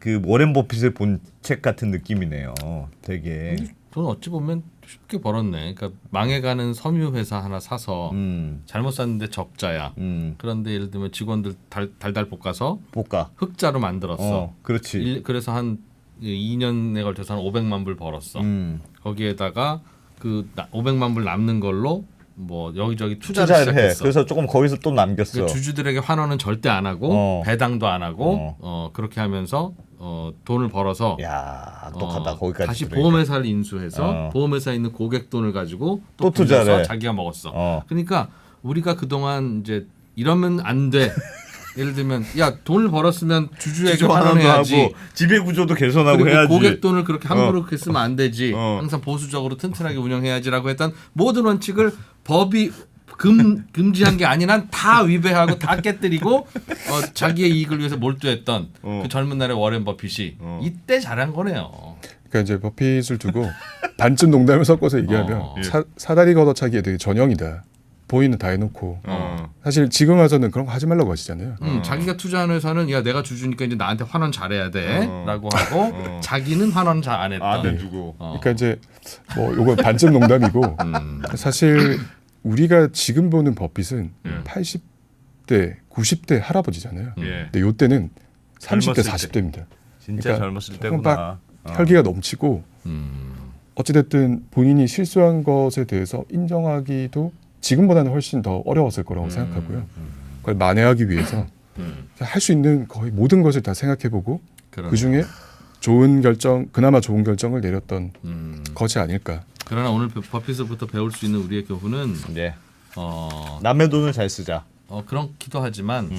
그 워렌 버핏을 본 책 같은 느낌이네요. 되게. 돈 어찌 보면 쉽게 벌었네. 그러니까 망해가는 섬유 회사 하나 사서 잘못 샀는데 적자야. 그런데 예를 들면 직원들 달달 볶아서 볶아. 흑자로 만들었어. 그렇지. 그래서 한 2년에 걸쳐서 한 500만 불 벌었어. 거기에다가 그 500만 불 남는 걸로 뭐 여기저기 투자를 해. 시작했어. 그래서 조금 거기서 또 남겼어. 그러니까 주주들에게 환원은 절대 안 하고 배당도 안 하고 그렇게 하면서 돈을 벌어서 야, 똑하다. 거기까지. 다시 들으니까. 보험회사를 인수해서 보험회사에 있는 고객 돈을 가지고 또 빌려서 투자를 해. 자기가 먹었어. 그러니까 우리가 그동안 이제 이러면 안 돼. 예를 들면 야 돈을 벌었으면 주주에게 주주 환원도 환원해야지. 하고 지배 구조도 개선하고 그리고 해야지. 고객 돈을 그렇게 함부로 그렇게 쓰면 안 되지. 어. 항상 보수적으로 튼튼하게 운영해야지라고 했던 모든 원칙을 법이 금지한 게 아닌 한 다 위배하고 다 깨뜨리고 자기의 이익을 위해서 몰두했던 그 젊은 날의 워렌 버핏이 이때 잘한 거네요. 그러니까 이제 버핏을 두고 반쯤 농담을 섞어서 얘기하면 사다리 걷어차기에 되게 전형이다. 보이는 다 해놓고 사실 지금 와서는 그런 거 하지 말라고 하시잖아요. 자기가 투자한 회사는 야 내가 주주니까 이제 나한테 환원 잘해야 돼라고 하고 자기는 환원 잘 안 했던. 안 해주고. 그러니까 이제 뭐 요거 반쯤 농담이고 사실 우리가 지금 보는 버핏은 80대, 90대 할아버지잖아요. 근데 요 때는 30대, 젊었을 40대입니다. 진짜 그러니까 젊었을 조금 때구나. 혈기가 넘치고 어찌됐든 본인이 실수한 것에 대해서 인정하기도 지금보다는 훨씬 더 어려웠을 거라고 생각하고요. 그걸 만회하기 위해서 할 수 있는 거의 모든 것을 다 생각해보고 그 중에 좋은 결정, 그나마 좋은 결정을 내렸던 것이 아닐까. 그러나 오늘 버핏으로부터 배울 수 있는 우리의 교훈은 네. 남의 돈을 잘 쓰자. 그렇기도 하지만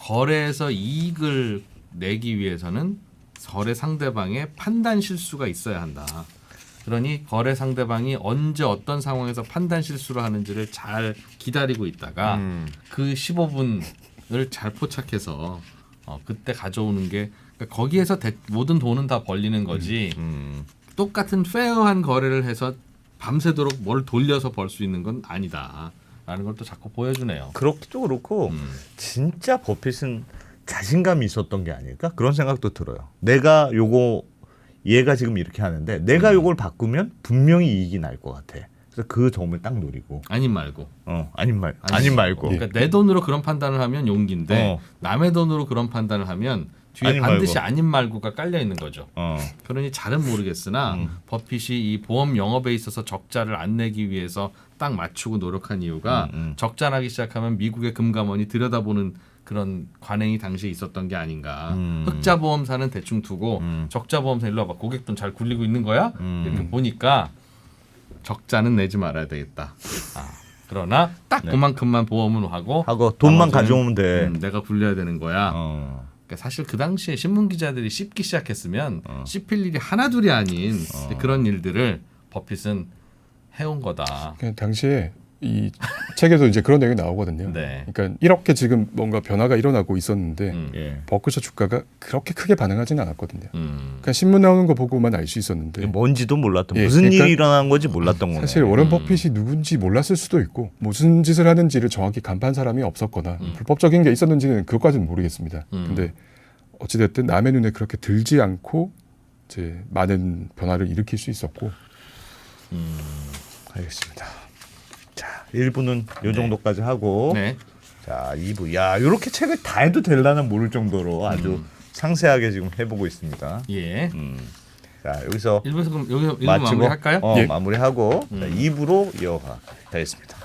거래에서 이익을 내기 위해서는 거래 상대방의 판단 실수가 있어야 한다. 그러니 거래 상대방이 언제 어떤 상황에서 판단 실수를 하는지를 잘 기다리고 있다가 그 15분을 잘 포착해서 그때 가져오는 게 그러니까 거기에서 모든 돈은 다 벌리는 거지 똑같은 페어한 거래를 해서 밤새도록 뭘 돌려서 벌 수 있는 건 아니다라는 걸 또 자꾸 보여주네요. 그렇기도 그렇고 진짜 버핏은 자신감이 있었던 게 아닐까? 그런 생각도 들어요. 내가 요거 얘가 지금 이렇게 하는데 내가 요걸 바꾸면 분명히 이익이 날 것 같아. 그래서 그 점을 딱 노리고. 아님 말고. 아님 말고. 그러니까 내 돈으로 그런 판단을 하면 용기인데 남의 돈으로 그런 판단을 하면 뒤에 아님 반드시 말고. 아님 말고가 깔려 있는 거죠. 그러니 잘은 모르겠으나 버핏이 이 보험 영업에 있어서 적자를 안 내기 위해서 딱 맞추고 노력한 이유가 적자 나기 시작하면 미국의 금감원이 들여다보는 그런 관행이 당시에 있었던 게 아닌가. 흑자 보험사는 대충 두고 적자 보험사 일로 와봐. 고객 돈 잘 굴리고 있는 거야? 이렇게 보니까 적자는 내지 말아야 되겠다. 그러나 딱 그만큼만 보험은 하고 돈만 나머지는, 가져오면 돼. 내가 굴려야 되는 거야. 그러니까 사실 그 당시에 신문 기자들이 씹기 시작했으면 씹힐 일이 하나둘이 아닌 그런 일들을 버핏은 해온 거다. 그냥 당시에 이 책에도 이제 그런 내용이 나오거든요. 네. 그러니까 이렇게 지금 뭔가 변화가 일어나고 있었는데 예. 버크셔 주가가 그렇게 크게 반응하지는 않았거든요. 음. 그냥 신문 나오는 거 보고만 알 수 있었는데 뭔지도 몰랐던 예, 무슨 그러니까 일이 일어난 건지 몰랐던 거네. 사실 워런 버핏이 누군지 몰랐을 수도 있고 무슨 짓을 하는지를 정확히 간파한 사람이 없었거나 불법적인 게 있었는지는 그것까지는 모르겠습니다. 근데 어찌됐든 남의 눈에 그렇게 들지 않고 이제 많은 변화를 일으킬 수 있었고 알겠습니다. 자, 1부는 요 정도까지 하고 네. 자, 2부. 야, 이렇게 책을 다 해도 될라나 모를 정도로 아주 상세하게 지금 해보고 있습니다. 예. 자, 여기서 1부에서 그럼 여기서 1부 마치고 마무리할까요? 예. 마무리하고 자, 2부로 이어가겠습니다.